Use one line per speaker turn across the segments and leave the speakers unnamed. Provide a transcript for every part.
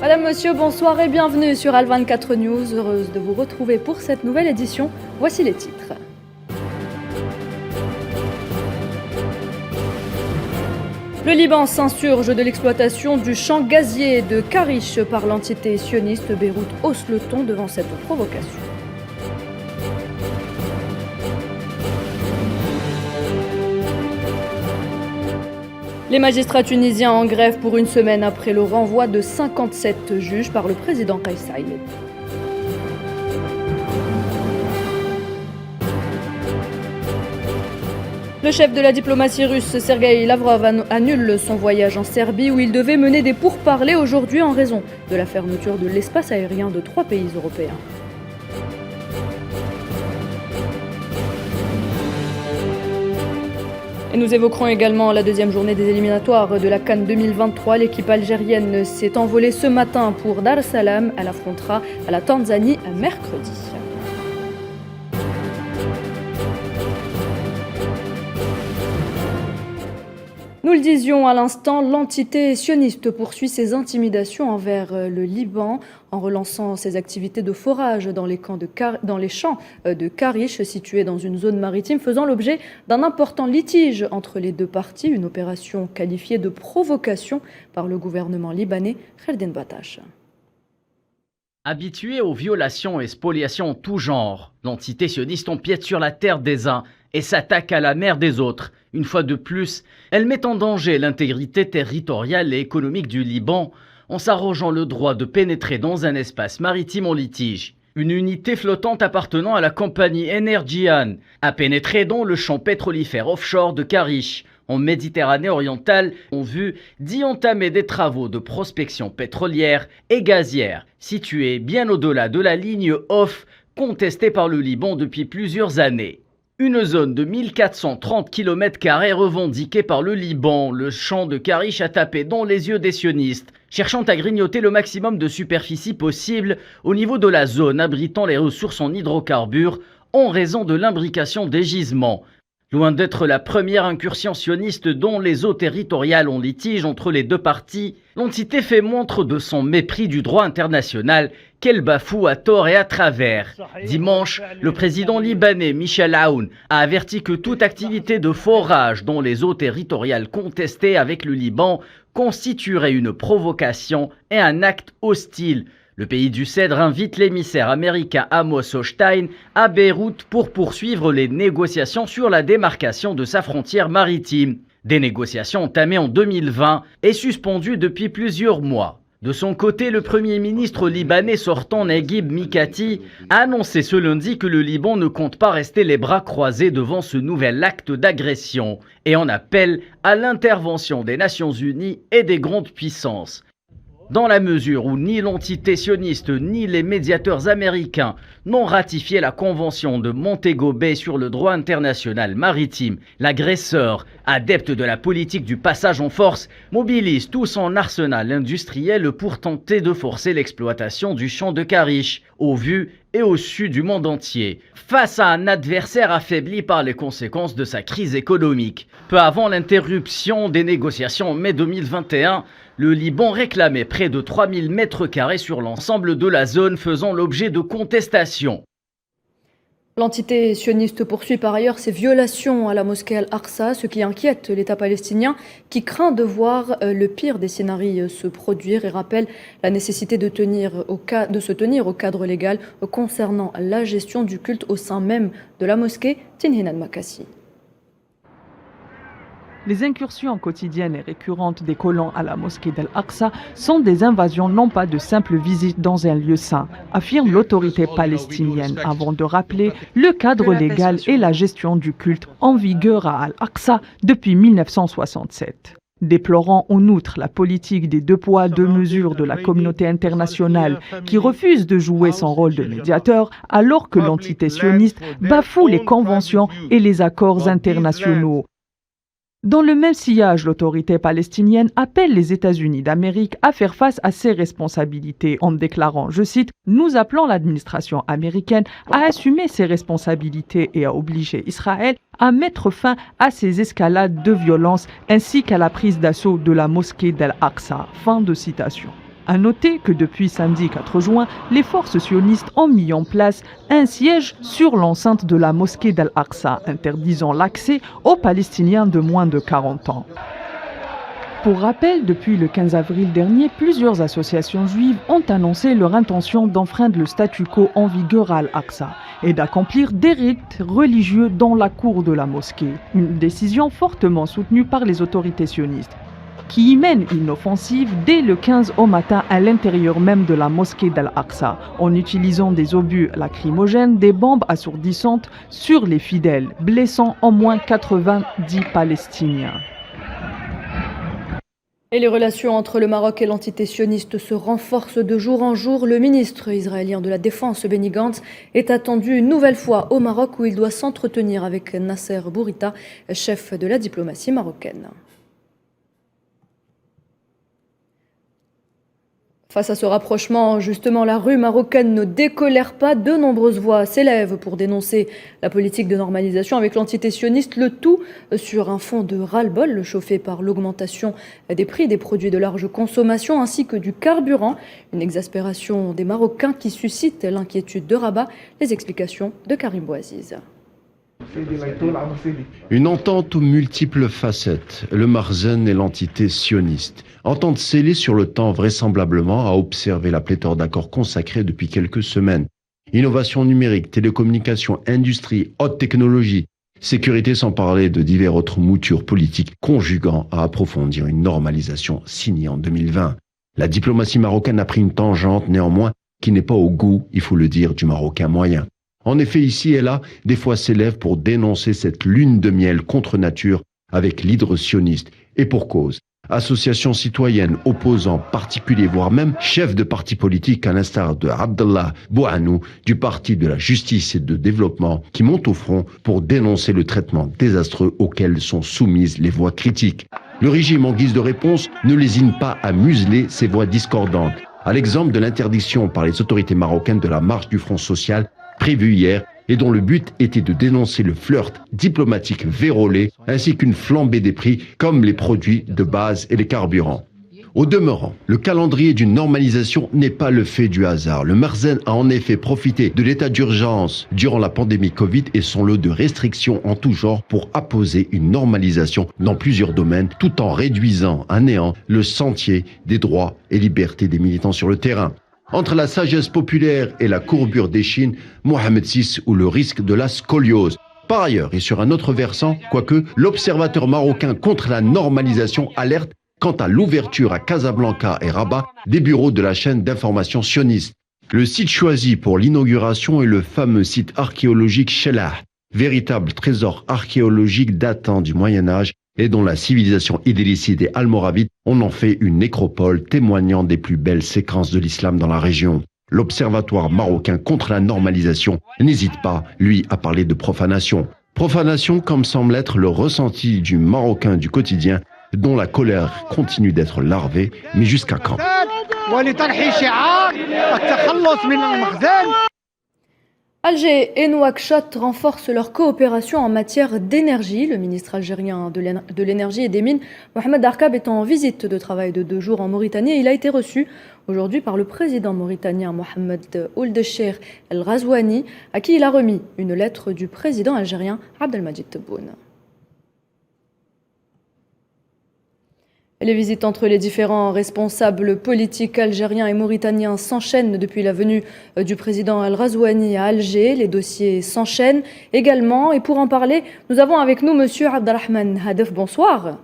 Madame, Monsieur, bonsoir et bienvenue sur Al24 News. Heureuse de vous retrouver pour cette nouvelle édition. Voici les titres. Le Liban s'insurge de l'exploitation du champ gazier de Karish par l'entité sioniste. Beyrouth hausse le ton devant cette provocation. Les magistrats tunisiens en grève pour une semaine après le renvoi de 57 juges par le président Kais Saied. Le chef de la diplomatie russe, Sergueï Lavrov, annule son voyage en Serbie où il devait mener des pourparlers aujourd'hui en raison de la fermeture de l'espace aérien de 3 pays européens. Et nous évoquerons également la deuxième journée des éliminatoires de la CAN 2023. L'équipe algérienne s'est envolée ce matin pour Dar es Salaam. Elle affrontera la Tanzanie mercredi. Nous le disions à l'instant, l'entité sioniste poursuit ses intimidations envers le Liban en relançant ses activités de forage dans les champs de Karish situés dans une zone maritime faisant l'objet d'un important litige entre les deux parties, une opération qualifiée de provocation par le gouvernement libanais. Khalden Batache.
Habituée aux violations et spoliations en tout genre, l'entité sioniste empiète sur la terre des uns et s'attaque à la mer des autres. Une fois de plus, elle met en danger l'intégrité territoriale et économique du Liban en s'arrogeant le droit de pénétrer dans un espace maritime en litige. Une unité flottante appartenant à la compagnie Energean a pénétré dans le champ pétrolifère offshore de Karish, en Méditerranée orientale, en vue d'y entamer des travaux de prospection pétrolière et gazière, situés bien au-delà de la ligne OFF contestée par le Liban depuis plusieurs années. Une zone de 1430 km² revendiquée par le Liban, le champ de Karish a tapé dans les yeux des sionistes, cherchant à grignoter le maximum de superficie possible au niveau de la zone abritant les ressources en hydrocarbures en raison de l'imbrication des gisements. Loin d'être la première incursion sioniste dont les eaux territoriales ont litige entre les deux parties, l'entité fait montre de son mépris du droit international qu'elle bafoue à tort et à travers. Dimanche, le président libanais Michel Aoun a averti que toute activité de forage dans les eaux territoriales contestées avec le Liban constituerait une provocation et un acte hostile. Le pays du Cèdre invite l'émissaire américain Amos Hochstein à Beyrouth pour poursuivre les négociations sur la démarcation de sa frontière maritime. Des négociations entamées en 2020 et suspendues depuis plusieurs mois. De son côté, le premier ministre libanais sortant Naguib Mikati a annoncé ce lundi que le Liban ne compte pas rester les bras croisés devant ce nouvel acte d'agression et en appelle à l'intervention des Nations Unies et des grandes puissances. Dans la mesure où ni l'entité sioniste ni les médiateurs américains n'ont ratifié la convention de Montego Bay sur le droit international maritime, l'agresseur, adepte de la politique du passage en force, mobilise tout son arsenal industriel pour tenter de forcer l'exploitation du champ de Karish, au vu et au su du monde entier, face à un adversaire affaibli par les conséquences de sa crise économique. Peu avant l'interruption des négociations en mai 2021, le Liban réclamait près de 3000 m² sur l'ensemble de la zone faisant l'objet de contestations.
L'entité sioniste poursuit par ailleurs ses violations à la mosquée Al-Aqsa, ce qui inquiète l'État palestinien qui craint de voir le pire des scénarios se produire et rappelle la nécessité de se tenir au cadre légal concernant la gestion du culte au sein même de la mosquée. Tinhinan Makassi.
Les incursions quotidiennes et récurrentes des colons à la mosquée d'Al-Aqsa sont des invasions, non pas de simples visites dans un lieu saint, affirme l'autorité palestinienne avant de rappeler le cadre légal et la gestion du culte en vigueur à Al-Aqsa depuis 1967. Déplorant en outre la politique des 2 poids 2 mesures de la communauté internationale qui refuse de jouer son rôle de médiateur alors que l'entité sioniste bafoue les conventions et les accords internationaux. Dans le même sillage, l'autorité palestinienne appelle les États-Unis d'Amérique à faire face à ses responsabilités en déclarant, je cite, « Nous appelons l'administration américaine à assumer ses responsabilités et à obliger Israël à mettre fin à ces escalades de violence ainsi qu'à la prise d'assaut de la mosquée d'Al-Aqsa. » Fin de citation. À noter que depuis samedi 4 juin, les forces sionistes ont mis en place un siège sur l'enceinte de la mosquée d'Al-Aqsa, interdisant l'accès aux Palestiniens de moins de 40 ans. Pour rappel, depuis le 15 avril dernier, plusieurs associations juives ont annoncé leur intention d'enfreindre le statu quo en vigueur à Al-Aqsa et d'accomplir des rites religieux dans la cour de la mosquée. Une décision fortement soutenue par les autorités sionistes, qui y mènent une offensive dès le 15 au matin à l'intérieur même de la mosquée d'Al-Aqsa, en utilisant des obus lacrymogènes, des bombes assourdissantes sur les fidèles, blessant au moins 90 Palestiniens.
Et les relations entre le Maroc et l'entité sioniste se renforcent de jour en jour. Le ministre israélien de la Défense, Benny Gantz, est attendu une nouvelle fois au Maroc où il doit s'entretenir avec Nasser Bourita, chef de la diplomatie marocaine. Face à ce rapprochement, justement, la rue marocaine ne décolère pas. De nombreuses voix s'élèvent pour dénoncer la politique de normalisation avec l'entité sioniste, le tout sur un fond de ras-le-bol chauffé par l'augmentation des prix des produits de large consommation ainsi que du carburant. Une exaspération des Marocains qui suscite l'inquiétude de Rabat. Les explications de Karim Bouaziz.
Une entente aux multiples facettes, le Marzen et l'entité sioniste. Entente scellée sur le temps vraisemblablement à observer la pléthore d'accords consacrés depuis quelques semaines. Innovation numérique, télécommunications, industrie, haute technologie, sécurité sans parler de divers autres moutures politiques conjuguant à approfondir une normalisation signée en 2020. La diplomatie marocaine a pris une tangente néanmoins qui n'est pas au goût, il faut le dire, du Marocain moyen. En effet, ici et là, des fois s'élèvent pour dénoncer cette lune de miel contre nature avec l'hydre sioniste. Et pour cause, associations citoyennes, opposants particuliers, voire même chefs de partis politiques à l'instar de Abdallah Bouanou du Parti de la Justice et de Développement qui montent au front pour dénoncer le traitement désastreux auquel sont soumises les voix critiques. Le régime, en guise de réponse, ne lésine pas à museler ces voix discordantes, à l'exemple de l'interdiction par les autorités marocaines de la marche du Front social prévue hier et dont le but était de dénoncer le flirt diplomatique vérolé ainsi qu'une flambée des prix comme les produits de base et les carburants. Au demeurant, le calendrier d'une normalisation n'est pas le fait du hasard. Le Marzen a en effet profité de l'état d'urgence durant la pandémie Covid et son lot de restrictions en tout genre pour apposer une normalisation dans plusieurs domaines tout en réduisant à néant le sentier des droits et libertés des militants sur le terrain. Entre la sagesse populaire et la courbure d'échine, Mohamed VI ou le risque de la scoliose. Par ailleurs, et sur un autre versant, quoique, l'observateur marocain contre la normalisation alerte quant à l'ouverture à Casablanca et Rabat des bureaux de la chaîne d'information sioniste. Le site choisi pour l'inauguration est le fameux site archéologique Shelah, véritable trésor archéologique datant du Moyen-Âge et dont la civilisation idrisside et almoravide en ont fait une nécropole témoignant des plus belles séquences de l'islam dans la région. L'Observatoire marocain contre la normalisation n'hésite pas, lui, à parler de profanation. Profanation comme semble être le ressenti du Marocain du quotidien, dont la colère continue d'être larvée, mais jusqu'à quand ?
Alger et Nouakchott renforcent leur coopération en matière d'énergie. Le ministre algérien de l'énergie et des mines, Mohamed Arkab, est en visite de travail de 2 jours en Mauritanie et il a été reçu aujourd'hui par le président mauritanien Mohamed Ould Cheikh El Ghazouani, à qui il a remis une lettre du président algérien Abdelmadjid Tebboune. Les visites entre les différents responsables politiques algériens et mauritaniens s'enchaînent depuis la venue du président El Ghazouani à Alger. Les dossiers s'enchaînent également. Et pour en parler, nous avons avec nous monsieur Abdelrahman Hadef. Bonsoir.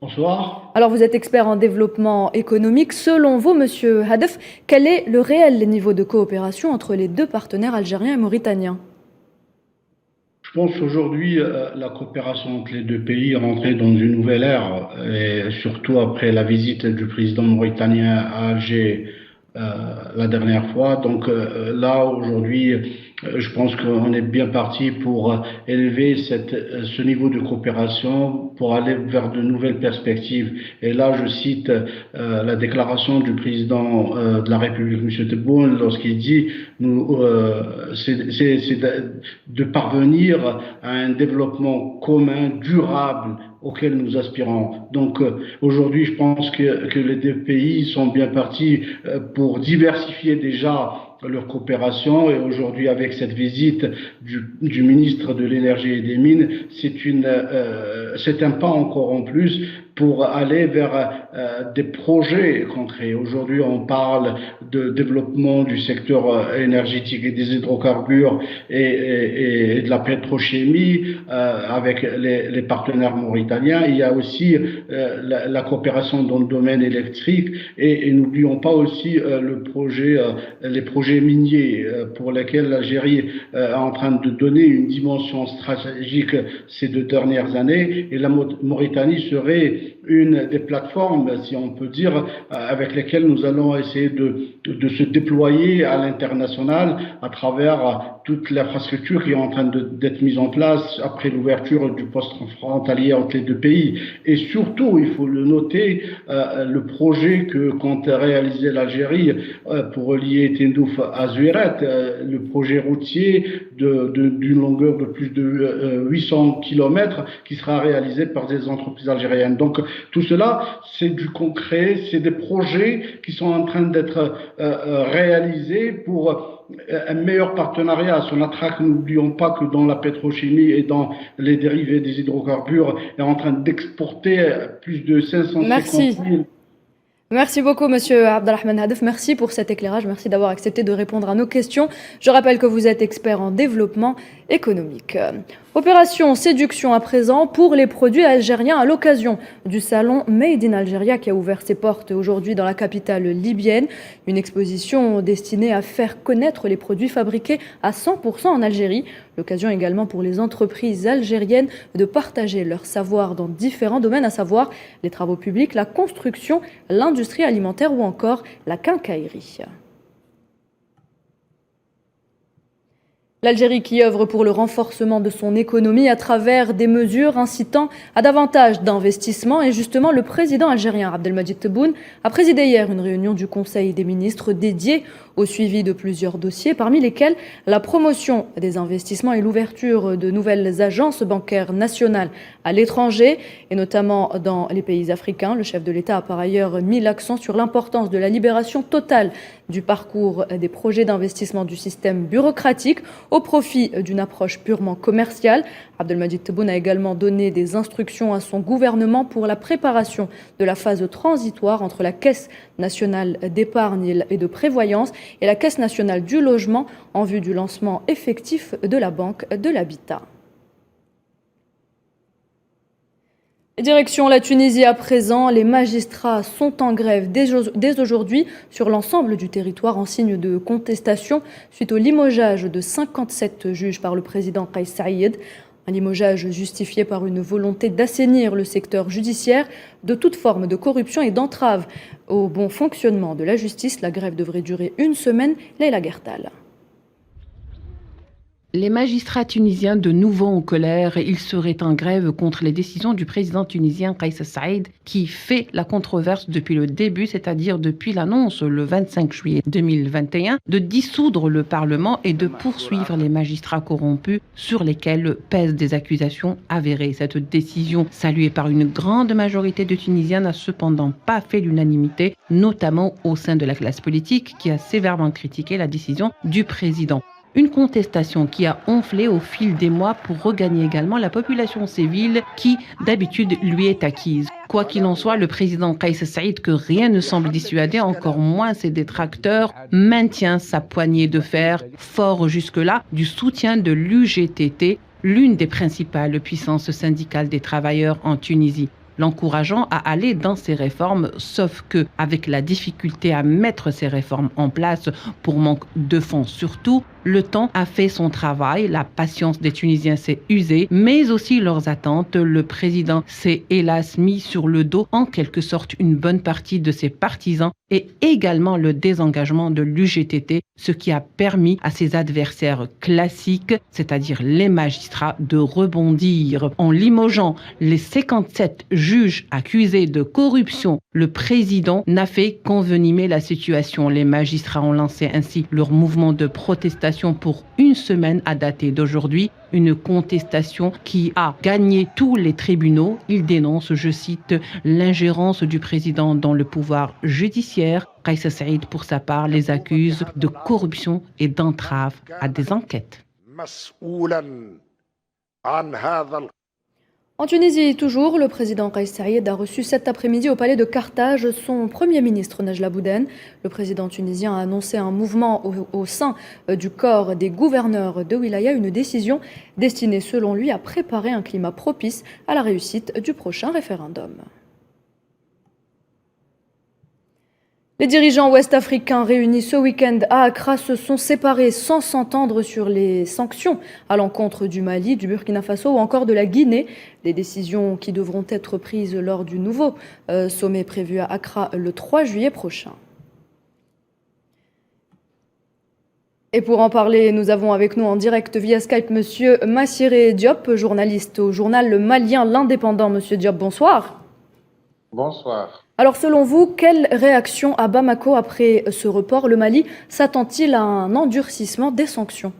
Bonsoir.
Alors vous êtes expert en développement économique. Selon vous, monsieur Hadef, quel est le réel niveau de coopération entre les deux partenaires algériens et mauritaniens ?
Je pense qu'aujourd'hui, la coopération entre les deux pays est rentrée dans une nouvelle ère, et surtout après la visite du président mauritanien à Alger la dernière fois. Donc là, aujourd'hui, Je pense qu'on est bien parti pour élever ce niveau de coopération pour aller vers de nouvelles perspectives. Et là, je cite la déclaration du président de la République, M. Tebboune, lorsqu'il dit c'est de parvenir à un développement commun, durable, auquel nous aspirons. Donc aujourd'hui, je pense que les deux pays sont bien partis pour diversifier déjà leur coopération, et aujourd'hui avec cette visite du ministre de l'énergie et des mines, c'est un pas encore en plus pour aller vers des projets concrets. Aujourd'hui, on parle de développement du secteur énergétique et des hydrocarbures et de la pétrochimie avec les partenaires mauritaniens. Il y a aussi la coopération dans le domaine électrique, et n'oublions pas aussi les projets miniers pour lesquels l'Algérie est en train de donner une dimension stratégique ces 2 dernières années, et la Mauritanie serait une des plateformes, si on peut dire, avec lesquelles nous allons essayer de se déployer à l'international à travers toute l'infrastructure qui est en train d'être mise en place après l'ouverture du poste frontalier entre les deux pays. Et surtout, il faut le noter, le projet que compte réaliser l'Algérie pour relier Tindouf à Zouirat, le projet routier d'une longueur de plus de 800 km qui sera réalisé par des entreprises algériennes. Donc tout cela, c'est du concret, c'est des projets qui sont en train d'être réalisés pour un meilleur partenariat. Sur la traque, n'oublions pas que dans la pétrochimie et dans les dérivés des hydrocarbures, est en train d'exporter plus de 550 000.
Merci beaucoup, Monsieur Abdelrahman Hadef. Merci pour cet éclairage. Merci d'avoir accepté de répondre à nos questions. Je rappelle que vous êtes expert en développement économique. Opération séduction à présent pour les produits algériens à l'occasion du salon Made in Algeria qui a ouvert ses portes aujourd'hui dans la capitale libyenne. Une exposition destinée à faire connaître les produits fabriqués à 100% en Algérie. L'occasion également pour les entreprises algériennes de partager leur savoir dans différents domaines, à savoir les travaux publics, la construction, l'industrie alimentaire ou encore la quincaillerie. L'Algérie qui œuvre pour le renforcement de son économie à travers des mesures incitant à davantage d'investissements. Et justement, le président algérien Abdelmadjid Tebboune a présidé hier une réunion du Conseil des ministres dédiée au suivi de plusieurs dossiers, parmi lesquels la promotion des investissements et l'ouverture de nouvelles agences bancaires nationales à l'étranger, et notamment dans les pays africains. Le chef de l'État a par ailleurs mis l'accent sur l'importance de la libération totale du parcours des projets d'investissement du système bureaucratique au profit d'une approche purement commerciale. Abdelmadjid Tebboune a également donné des instructions à son gouvernement pour la préparation de la phase transitoire entre la Caisse nationale d'épargne et de prévoyance et la Caisse nationale du logement en vue du lancement effectif de la Banque de l'Habitat. Direction la Tunisie à présent, les magistrats sont en grève dès aujourd'hui sur l'ensemble du territoire en signe de contestation suite au limogeage de 57 juges par le président Kais Saïed. Un limogeage justifié par une volonté d'assainir le secteur judiciaire de toute forme de corruption et d'entrave au bon fonctionnement de la justice. La grève devrait durer une semaine. Leïla Gertal.
Les magistrats tunisiens de nouveau en colère, ils seraient en grève contre les décisions du président tunisien Kais Saïed qui fait la controverse depuis le début, c'est-à-dire depuis l'annonce le 25 juillet 2021 de dissoudre le Parlement et de poursuivre les magistrats corrompus sur lesquels pèsent des accusations avérées. Cette décision, saluée par une grande majorité de Tunisiens, n'a cependant pas fait l'unanimité, notamment au sein de la classe politique qui a sévèrement critiqué la décision du président. Une contestation qui a enflé au fil des mois pour regagner également la population civile qui, d'habitude, lui est acquise. Quoi qu'il en soit, le président Kais Saïed, que rien ne semble dissuader, encore moins ses détracteurs, maintient sa poignée de fer, fort jusque-là, du soutien de l'UGTT, l'une des principales puissances syndicales des travailleurs en Tunisie. l'encourageant à aller dans ces réformes, sauf que avec la difficulté à mettre ces réformes en place pour manque de fonds surtout, le temps a fait son travail, la patience des Tunisiens s'est usée, mais aussi leurs attentes. Le président s'est hélas mis sur le dos en quelque sorte une bonne partie de ses partisans et également le désengagement de l'UGTT, ce qui a permis à ses adversaires classiques, c'est-à-dire les magistrats, de rebondir. En limogeant les 57 juges accusés de corruption, le président n'a fait qu'envenimer la situation. Les magistrats ont lancé ainsi leur mouvement de protestation pour une semaine à dater d'aujourd'hui, une contestation qui a gagné tous les tribunaux. Ils dénoncent, je cite, l'ingérence du président dans le pouvoir judiciaire. Kais Saïed, pour sa part, les accuse de corruption et d'entrave à des enquêtes.
En Tunisie, toujours, le président Kais Saïed a reçu cet après-midi au palais de Carthage son premier ministre Najla Bouden. Le président tunisien a annoncé un mouvement au sein du corps des gouverneurs de Wilaya, une décision destinée selon lui à préparer un climat propice à la réussite du prochain référendum. Les dirigeants ouest-africains réunis ce week-end à Accra se sont séparés sans s'entendre sur les sanctions à l'encontre du Mali, du Burkina Faso ou encore de la Guinée. Des décisions qui devront être prises lors du nouveau sommet prévu à Accra le 3 juillet prochain. Et pour en parler, nous avons avec nous en direct via Skype Monsieur Massiré Diop, journaliste au journal malien L'Indépendant. Monsieur Diop, bonsoir.
Bonsoir.
Alors selon vous, quelle réaction à Bamako après ce report? Le Mali s'attend-il à un endurcissement des sanctions?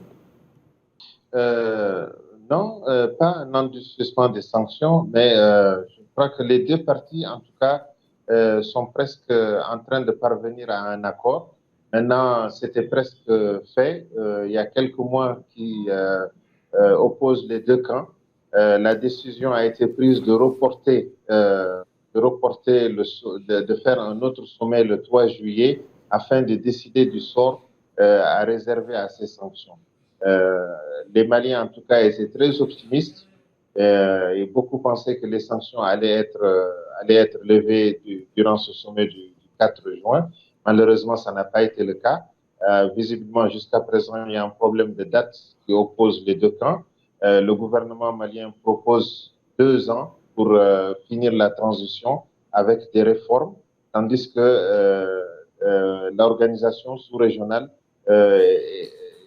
Non, pas un endurcissement des sanctions, mais je crois que les deux parties, en tout cas, sont presque en train de parvenir à un accord. Maintenant, c'était presque fait. Il y a quelques mois qui opposent les deux camps. La décision a été prise de de faire un autre sommet le 3 juillet afin de décider du sort à réserver à ces sanctions. Les Maliens, en tout cas, étaient très optimistes et beaucoup pensaient que les sanctions allaient être levées durant ce sommet du 4 juin. Malheureusement, ça n'a pas été le cas. Visiblement, jusqu'à présent, il y a un problème de date qui oppose les deux camps. Le gouvernement malien propose 2 ans pour finir la transition avec des réformes, tandis que l'organisation sous-régionale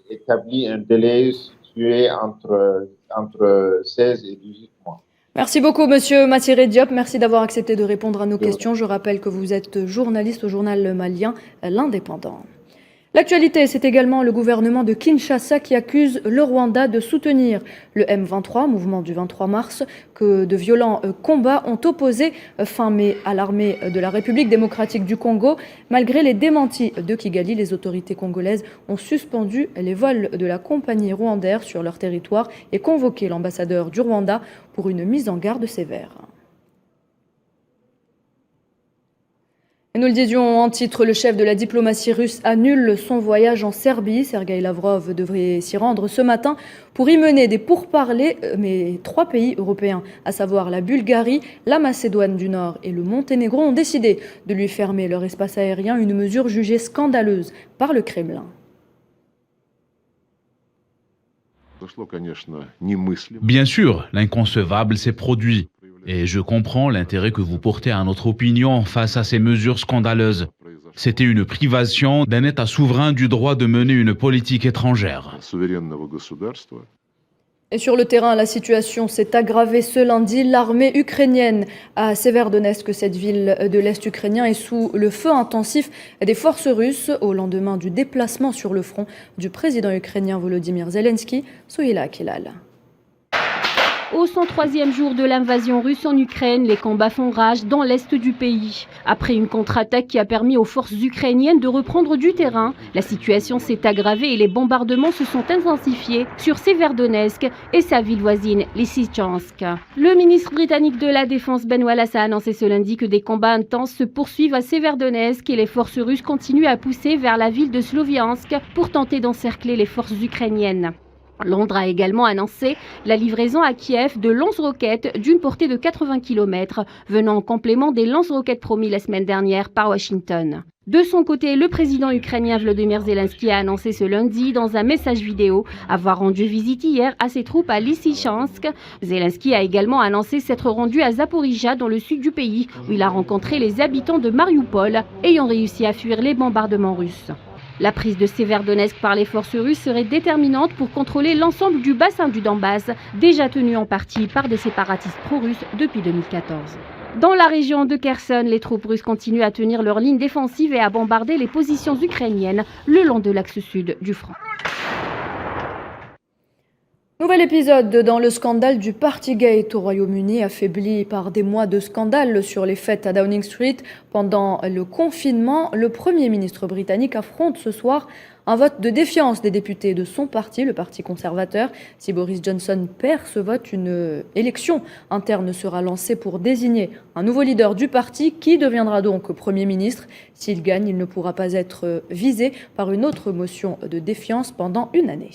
établit un délai situé entre 16 et 18 mois.
Merci beaucoup, Monsieur Massiré Diop. Merci d'avoir accepté de répondre à nos questions. Je rappelle que vous êtes journaliste au journal malien L'Indépendant. L'actualité, c'est également le gouvernement de Kinshasa qui accuse le Rwanda de soutenir le M23, mouvement du 23 mars, que de violents combats ont opposé fin mai à l'armée de la République démocratique du Congo. Malgré les démentis de Kigali, les autorités congolaises ont suspendu les vols de la compagnie rwandaise sur leur territoire et convoqué l'ambassadeur du Rwanda pour une mise en garde sévère. Et nous le disions en titre, le chef de la diplomatie russe annule son voyage en Serbie. Sergueï Lavrov devrait s'y rendre ce matin pour y mener des pourparlers, mais 3 pays européens, à savoir la Bulgarie, la Macédoine du Nord et le Monténégro, ont décidé de lui fermer leur espace aérien, une mesure jugée scandaleuse par le Kremlin.
Bien sûr, l'inconcevable s'est produit. Et je comprends l'intérêt que vous portez à notre opinion face à ces mesures scandaleuses. C'était une privation d'un État souverain du droit de mener une politique étrangère.
Et sur le terrain, la situation s'est aggravée ce lundi. L'armée ukrainienne à Severodonetsk, cette ville de l'Est ukrainien, est sous le feu intensif des forces russes au lendemain du déplacement sur le front du président ukrainien Volodymyr Zelensky. Soyez là, Kilal.
Au 103e jour de l'invasion russe en Ukraine, les combats font rage dans l'est du pays. Après une contre-attaque qui a permis aux forces ukrainiennes de reprendre du terrain, la situation s'est aggravée et les bombardements se sont intensifiés sur Severodonetsk et sa ville voisine, Lysychansk. Le ministre britannique de la Défense Ben Wallace a annoncé ce lundi que des combats intenses se poursuivent à Severodonetsk et les forces russes continuent à pousser vers la ville de Sloviansk pour tenter d'encercler les forces ukrainiennes. Londres a également annoncé la livraison à Kiev de lance-roquettes d'une portée de 80 km, venant en complément des lance-roquettes promis la semaine dernière par Washington. De son côté, le président ukrainien Volodymyr Zelensky a annoncé ce lundi dans un message vidéo avoir rendu visite hier à ses troupes à Lysychansk. Zelensky a également annoncé s'être rendu à Zaporizhzhia dans le sud du pays où il a rencontré les habitants de Mariupol ayant réussi à fuir les bombardements russes. La prise de Séverdonetsk par les forces russes serait déterminante pour contrôler l'ensemble du bassin du Donbass, déjà tenu en partie par des séparatistes pro-russes depuis 2014. Dans la région de Kherson, les troupes russes continuent à tenir leur ligne défensive et à bombarder les positions ukrainiennes le long de l'axe sud du front.
Nouvel épisode dans le scandale du Partygate au Royaume-Uni, affaibli par des mois de scandale sur les fêtes à Downing Street. Pendant le confinement, le Premier ministre britannique affronte ce soir un vote de défiance des députés de son parti, le Parti conservateur. Si Boris Johnson perd ce vote, une élection interne sera lancée pour désigner un nouveau leader du parti qui deviendra donc Premier ministre. S'il gagne, il ne pourra pas être visé par une autre motion de défiance pendant une année.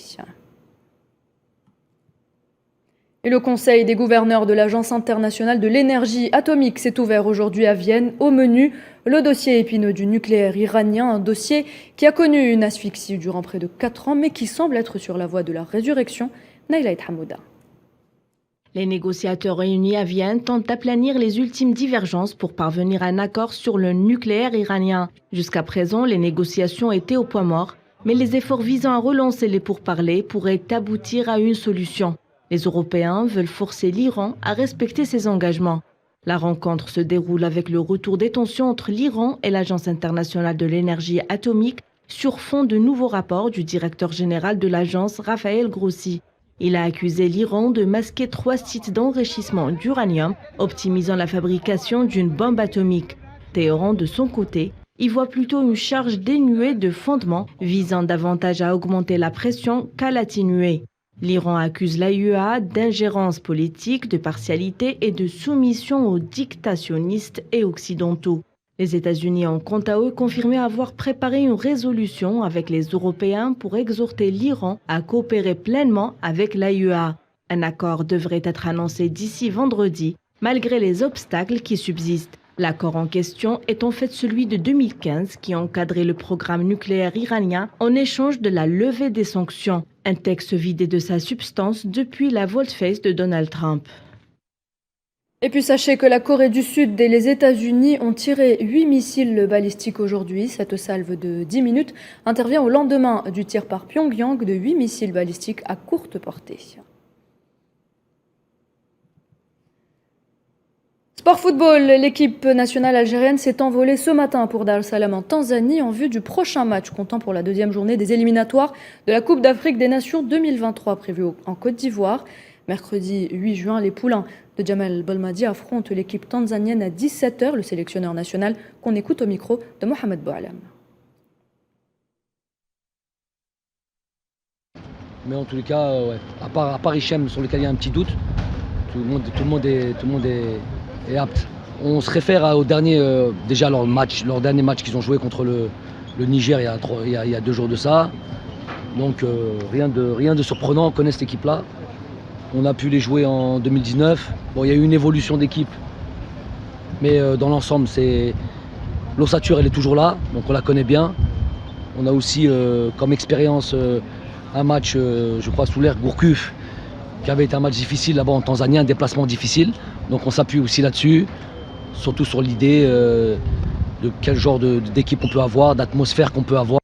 Et le Conseil des gouverneurs de l'Agence internationale de l'énergie atomique s'est ouvert aujourd'hui à Vienne. Au menu, le dossier épineux du nucléaire iranien, un dossier qui a connu une asphyxie durant près de 4 ans, mais qui semble être sur la voie de la résurrection. Naïla Hamouda.
Les négociateurs réunis à Vienne tentent d'aplanir les ultimes divergences pour parvenir à un accord sur le nucléaire iranien. Jusqu'à présent, les négociations étaient au point mort, mais les efforts visant à relancer les pourparlers pourraient aboutir à une solution. Les Européens veulent forcer l'Iran à respecter ses engagements. La rencontre se déroule avec le retour des tensions entre l'Iran et l'Agence internationale de l'énergie atomique sur fond de nouveaux rapports du directeur général de l'agence, Raphaël Grossi. Il a accusé l'Iran de masquer 3 sites d'enrichissement d'uranium, optimisant la fabrication d'une bombe atomique. Téhéran, de son côté, y voit plutôt une charge dénuée de fondement, visant davantage à augmenter la pression qu'à l'atténuer. L'Iran accuse l'AIEA d'ingérence politique, de partialité et de soumission aux dictationnistes et occidentaux. Les États-Unis ont quant à eux confirmé avoir préparé une résolution avec les Européens pour exhorter l'Iran à coopérer pleinement avec l'AIEA. Un accord devrait être annoncé d'ici vendredi, malgré les obstacles qui subsistent. L'accord en question est en fait celui de 2015 qui encadrait le programme nucléaire iranien en échange de la levée des sanctions. Un texte vidé de sa substance depuis la volte-face de Donald Trump.
Et puis sachez que la Corée du Sud et les États-Unis ont tiré 8 missiles balistiques aujourd'hui. Cette salve de 10 minutes intervient au lendemain du tir par Pyongyang de 8 missiles balistiques à courte portée. Sport football, l'équipe nationale algérienne s'est envolée ce matin pour Dar es Salaam en Tanzanie en vue du prochain match comptant pour la 2e journée des éliminatoires de la Coupe d'Afrique des Nations 2023 prévue en Côte d'Ivoire. Mercredi 8 juin, les poulains de Jamal Belmadi affrontent l'équipe tanzanienne à 17h, le sélectionneur national qu'on écoute au micro de Mohamed Boualam.
Mais en tous les cas, ouais, à part Hichem sur lequel il y a un petit doute, tout le monde est apte. On se réfère au dernier, déjà leur dernier match qu'ils ont joué contre le Niger il y a 2 jours de ça. Donc rien de surprenant, on connaît cette équipe-là. On a pu les jouer en 2019. Bon, il y a eu une évolution d'équipe, mais dans l'ensemble, l'ossature elle est toujours là, donc on la connaît bien. On a aussi comme expérience un match, je crois, sous l'ère Gourcuff, qui avait été un match difficile là-bas en Tanzanie, un déplacement difficile. Donc on s'appuie aussi là-dessus, surtout sur l'idée de quel genre d'équipe on peut avoir, d'atmosphère qu'on peut avoir.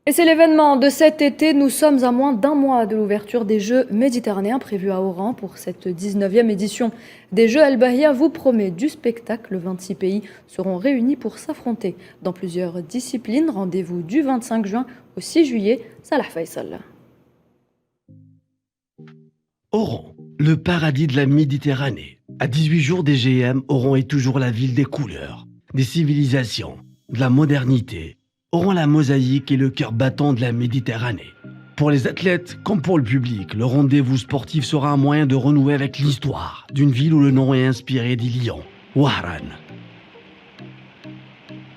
Et c'est l'événement de cet été. Nous sommes à moins d'1 mois de l'ouverture des Jeux méditerranéens prévus à Oran pour cette 19e édition des Jeux. Al Bahia vous promet du spectacle. 26 pays seront réunis pour s'affronter dans plusieurs disciplines. Rendez-vous du 25 juin au 6 juillet. Salah Faisal.
Oran, le paradis de la Méditerranée. À 18 jours des GM, Oran est toujours la ville des couleurs, des civilisations, de la modernité. Oran, la mosaïque est le cœur battant de la Méditerranée. Pour les athlètes comme pour le public, le rendez-vous sportif sera un moyen de renouer avec l'histoire d'une ville où le nom est inspiré des lions, Wahran.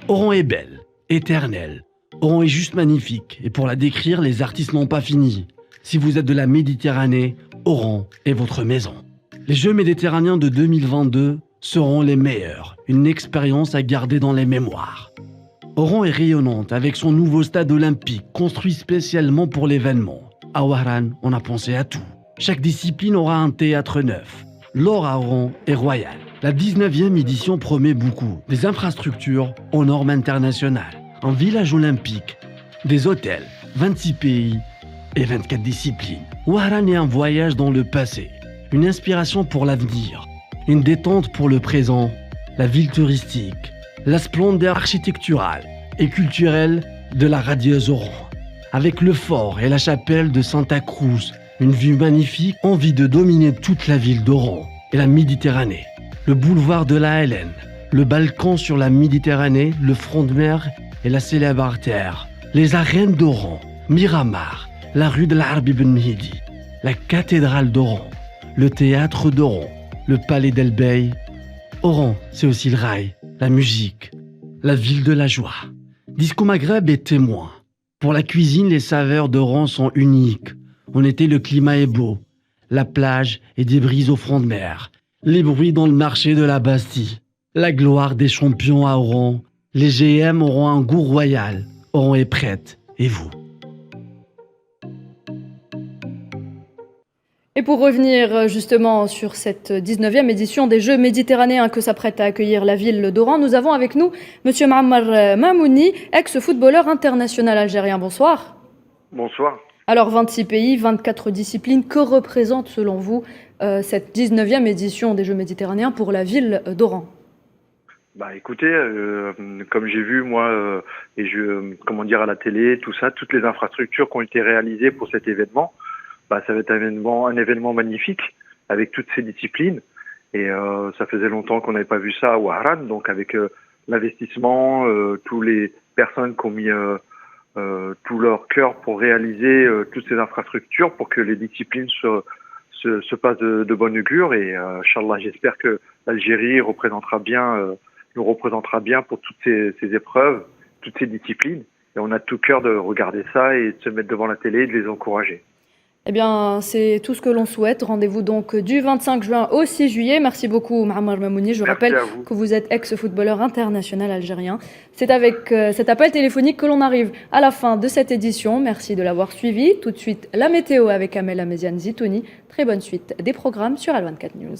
Oran est belle, éternelle. Oran est juste magnifique et pour la décrire, les artistes n'ont pas fini. Si vous êtes de la Méditerranée, Oran est votre maison. Les Jeux méditerranéens de 2022 seront les meilleurs, une expérience à garder dans les mémoires. Oran est rayonnante avec son nouveau stade olympique construit spécialement pour l'événement. À Wahran, on a pensé à tout. Chaque discipline aura un théâtre neuf. L'or à Oran est royal. La 19e édition promet beaucoup. Des infrastructures aux normes internationales, un village olympique, des hôtels, 26 pays et 24 disciplines. Wahran est un voyage dans le passé, une inspiration pour l'avenir, une détente pour le présent, la ville touristique, la splendeur architecturale et culturelle de la radieuse Oran. Avec le fort et la chapelle de Santa Cruz, une vue magnifique, envie de dominer toute la ville d'Oran et la Méditerranée. Le boulevard de la Hélène, le balcon sur la Méditerranée, le front de mer et la célèbre artère, les arènes d'Oran, Miramar, la rue de l'Arbi Ben Mehdi, la cathédrale d'Oran, le théâtre d'Oran, le palais d'El Bey. Oran, c'est aussi le rail, la musique, la ville de la joie. Disco Maghreb est témoin. Pour la cuisine, les saveurs d'Oran sont uniques. En été, le climat est beau. La plage et des brises au front de mer. Les bruits dans le marché de la Bastille. La gloire des champions à Oran. Les GM auront un goût royal. Oran est prête. Et vous?
Et pour revenir justement sur cette 19e édition des Jeux méditerranéens que s'apprête à accueillir la ville d'Oran, nous avons avec nous M. Ma'ammar Mamouni, ex-footballeur international algérien. Bonsoir.
Bonsoir.
Alors 26 pays, 24 disciplines, que représente selon vous cette 19e édition des Jeux méditerranéens pour la ville d'Oran?
Écoutez, comme j'ai vu moi à la télé, tout ça, toutes les infrastructures qui ont été réalisées pour cet événement, ça va être un événement magnifique avec toutes ces disciplines. Et ça faisait longtemps qu'on n'avait pas vu ça à Wahran, donc avec l'investissement, toutes les personnes qui ont mis tout leur cœur pour réaliser toutes ces infrastructures, pour que les disciplines se passent de bonne augure. Et Inch'Allah, j'espère que l'Algérie nous représentera bien pour toutes ces épreuves, toutes ces disciplines. Et on a tout cœur de regarder ça et de se mettre devant la télé et de les encourager.
Eh bien, c'est tout ce que l'on souhaite. Rendez-vous donc du 25 juin au 6 juillet. Merci beaucoup, Ma'ammar Mamouni. Je rappelle que vous êtes ex-footballeur international algérien. C'est avec cet appel téléphonique que l'on arrive à la fin de cette édition. Merci de l'avoir suivi. Tout de suite, la météo avec Amel Améziane Zitouni. Très bonne suite des programmes sur Al24 News.